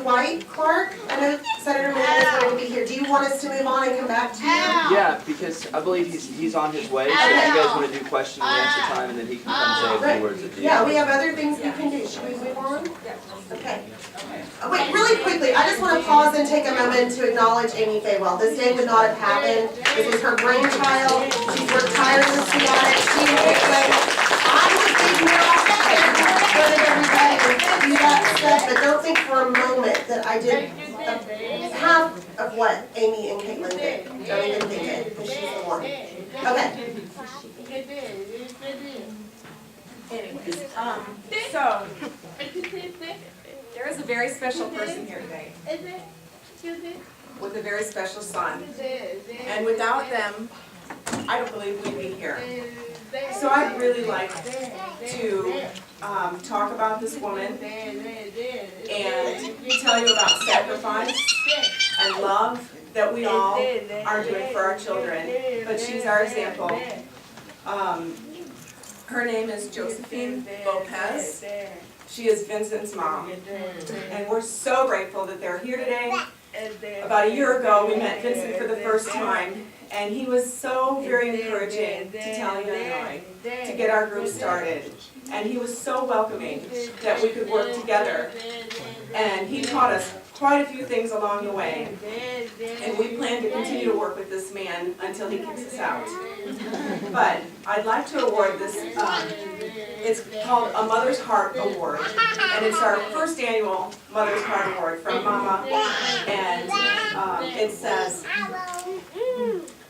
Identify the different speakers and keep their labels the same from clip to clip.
Speaker 1: Dwight Clark, I know Senator Mann is going to be here. Do you want us to move on and come back to you?
Speaker 2: Yeah, because I believe he's on his way, so if you guys want to do question and answer time, and then he can come say a few words at the end.
Speaker 1: Yeah, we have other things we can do. Should we move on? Okay. Oh, wait, really quickly, I just want to pause and take a moment to acknowledge Amy Faywell. This day would not have happened. This was her brainchild. She's worked tirelessly on it. She and Caitlin. I would be here all day and put it every day and do that stuff, but don't think for a moment that I did half of what Amy and Caitlin did. Don't even think it, because she's the one. Okay.
Speaker 3: Anyways, so there is a very special person here today with a very special son, and without them, I don't believe we'd be here. So I'd really like to talk about this woman and tell you about sacrifice and love that we all are doing for our children, but she's our example. Her name is Josephine Lopez. She is Vincent's mom, and we're so grateful that they're here today. About a year ago, we met Vincent for the first time, and he was so very encouraging to tell Young and I to get our group started. And he was so welcoming that we could work together. And he taught us quite a few things along the way. And we plan to continue to work with this man until he kicks us out. But I'd like to award this, it's called a Mother's Heart Award. And it's our first annual Mother's Heart Award from Mama. And it says,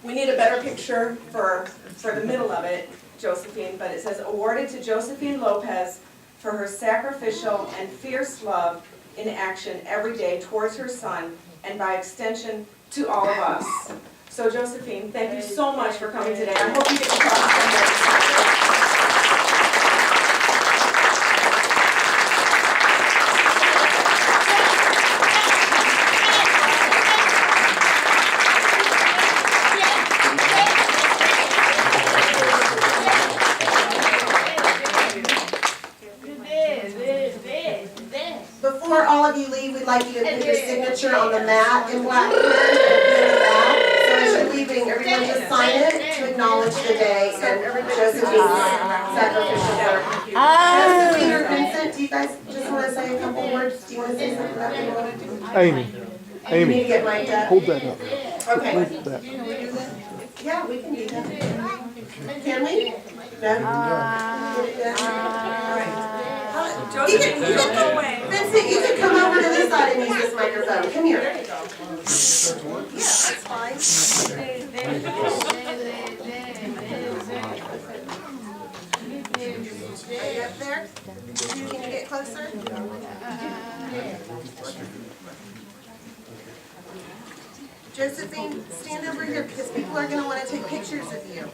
Speaker 3: we need a better picture for the middle of it, Josephine, but it says, awarded to Josephine Lopez for her sacrificial and fierce love in action every day towards her son, and by extension to all of us. So Josephine, thank you so much for coming today. I hope you get to talk to somebody.
Speaker 1: Before all of you leave, we'd like you to put your signature on the mat in black pen and pin it back. So as you're leaving, everyone just sign it to acknowledge the day and Josephine's sacrificial work. Josephine or Vincent, do you guys just want to say a couple words? Do you want to say something about the Lord?
Speaker 4: Amy,
Speaker 1: You need to get mic'd up.
Speaker 4: hold that up.
Speaker 1: Okay.
Speaker 4: Hold that.
Speaker 1: Yeah, we can do that. Can we? No? All right.
Speaker 3: Josephine, you don't go away.
Speaker 1: Vincent, you can come over to this side and use this microphone. Come here. Yeah, that's fine. Are you up there? Can you get closer? Josephine, stand over here because people are going to want to take pictures of you.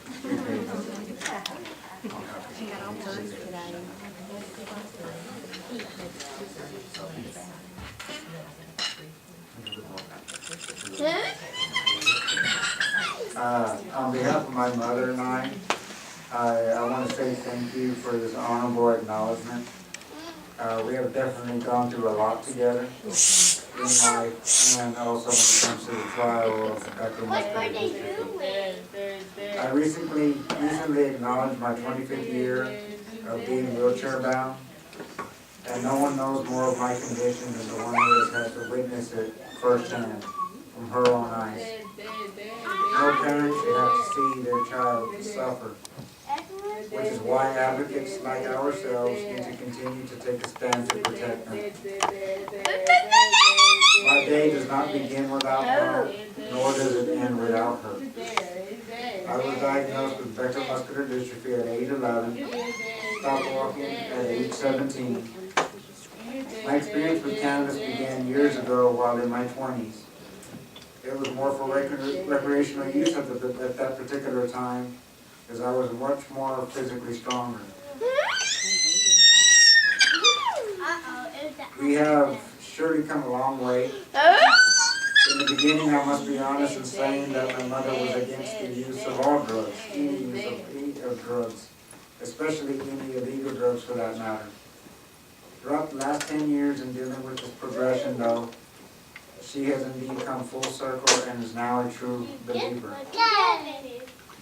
Speaker 5: On behalf of my mother and I want to say thank you for this honorable acknowledgement. We have definitely gone through a lot together in life, and also when it comes to the trial of acting muscular dystrophy. I recently acknowledged my 25th year of being wheelchair bound, and no one knows more of my condition than the one who has had to witness it firsthand from her own eyes. No parent should have to see their child suffer, which is why advocates like ourselves need to continue to take a stand to protect them. My day does not begin without her, nor does it end without her. I was diagnosed with Becker muscular dystrophy at age 11, stopped walking at age 17. My experience with cannabis began years ago while in my 20s. It was more for recreational use at that particular time, because I was much more physically stronger. We have surely come a long way. In the beginning, I must be honest in saying that my mother was against the use of all drugs, any use of drugs, especially any illegal drugs for that matter. Throughout the last 10 years in dealing with this progression, though, she has indeed come full circle and is now a true believer.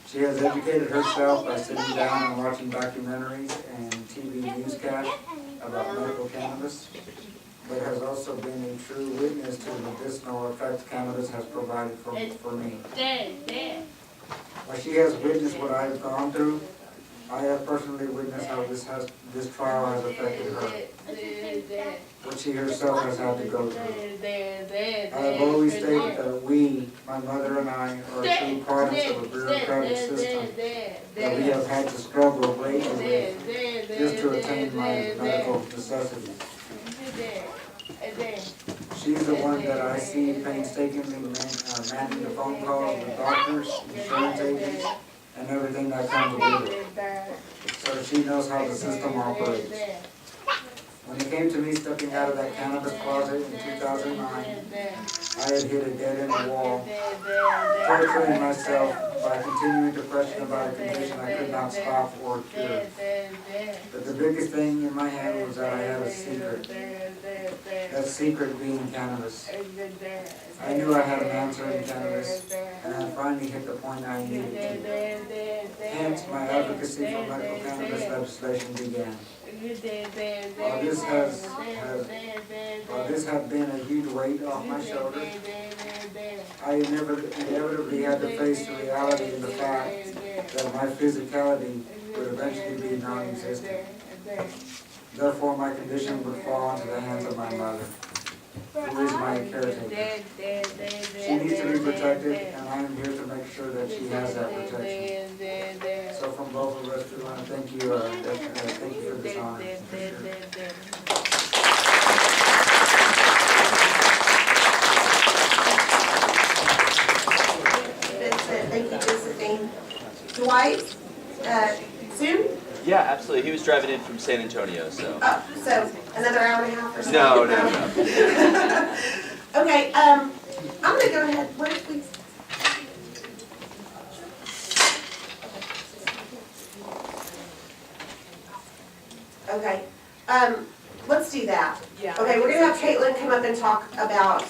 Speaker 5: She has educated herself by sitting down and watching documentaries and TV newscasts about medical cannabis, but has also been a true witness to the medicinal effects cannabis has provided for me. While she has witnessed what I have gone through, I have personally witnessed how this trial has affected her, what she herself has had to go through. I have always stated that we, my mother and I, are true products of a bureaucratic system that we have had to struggle greatly with just to attain my medical necessities. She's the one that I see painstakingly managing the phone calls with doctors, insurance agents, and everything that comes with it. So she knows how the system operates. When it came to me stepping out of that cannabis closet in 2009, I had hit a dead-end wall, torturing myself by continuing to question about a condition I could not stop or cure. But the biggest thing in my hand was that I had a secret. That secret being cannabis. I knew I had an answer in cannabis, and I finally hit the point I needed to. Hence, my advocacy for medical cannabis legislation began. While this has been a huge weight off my shoulders, I inevitably had to face the reality and the fact that my physicality would eventually be non-existent. Therefore, my condition would fall into the hands of my mother, who is my caretaker. She needs to be protected, and I am here to make sure that she has that protection. So from both of us, we want to thank you for this honor.
Speaker 1: Vincent, thank you, Josephine. Dwight, soon?
Speaker 2: Yeah, absolutely. He was driving in from San Antonio, so.
Speaker 1: So another hour and a half or so?
Speaker 2: No.
Speaker 1: Okay, I'm gonna go ahead, where's please? Okay, let's do that.
Speaker 3: Yeah.
Speaker 1: Okay, we're gonna have Caitlin come up and talk about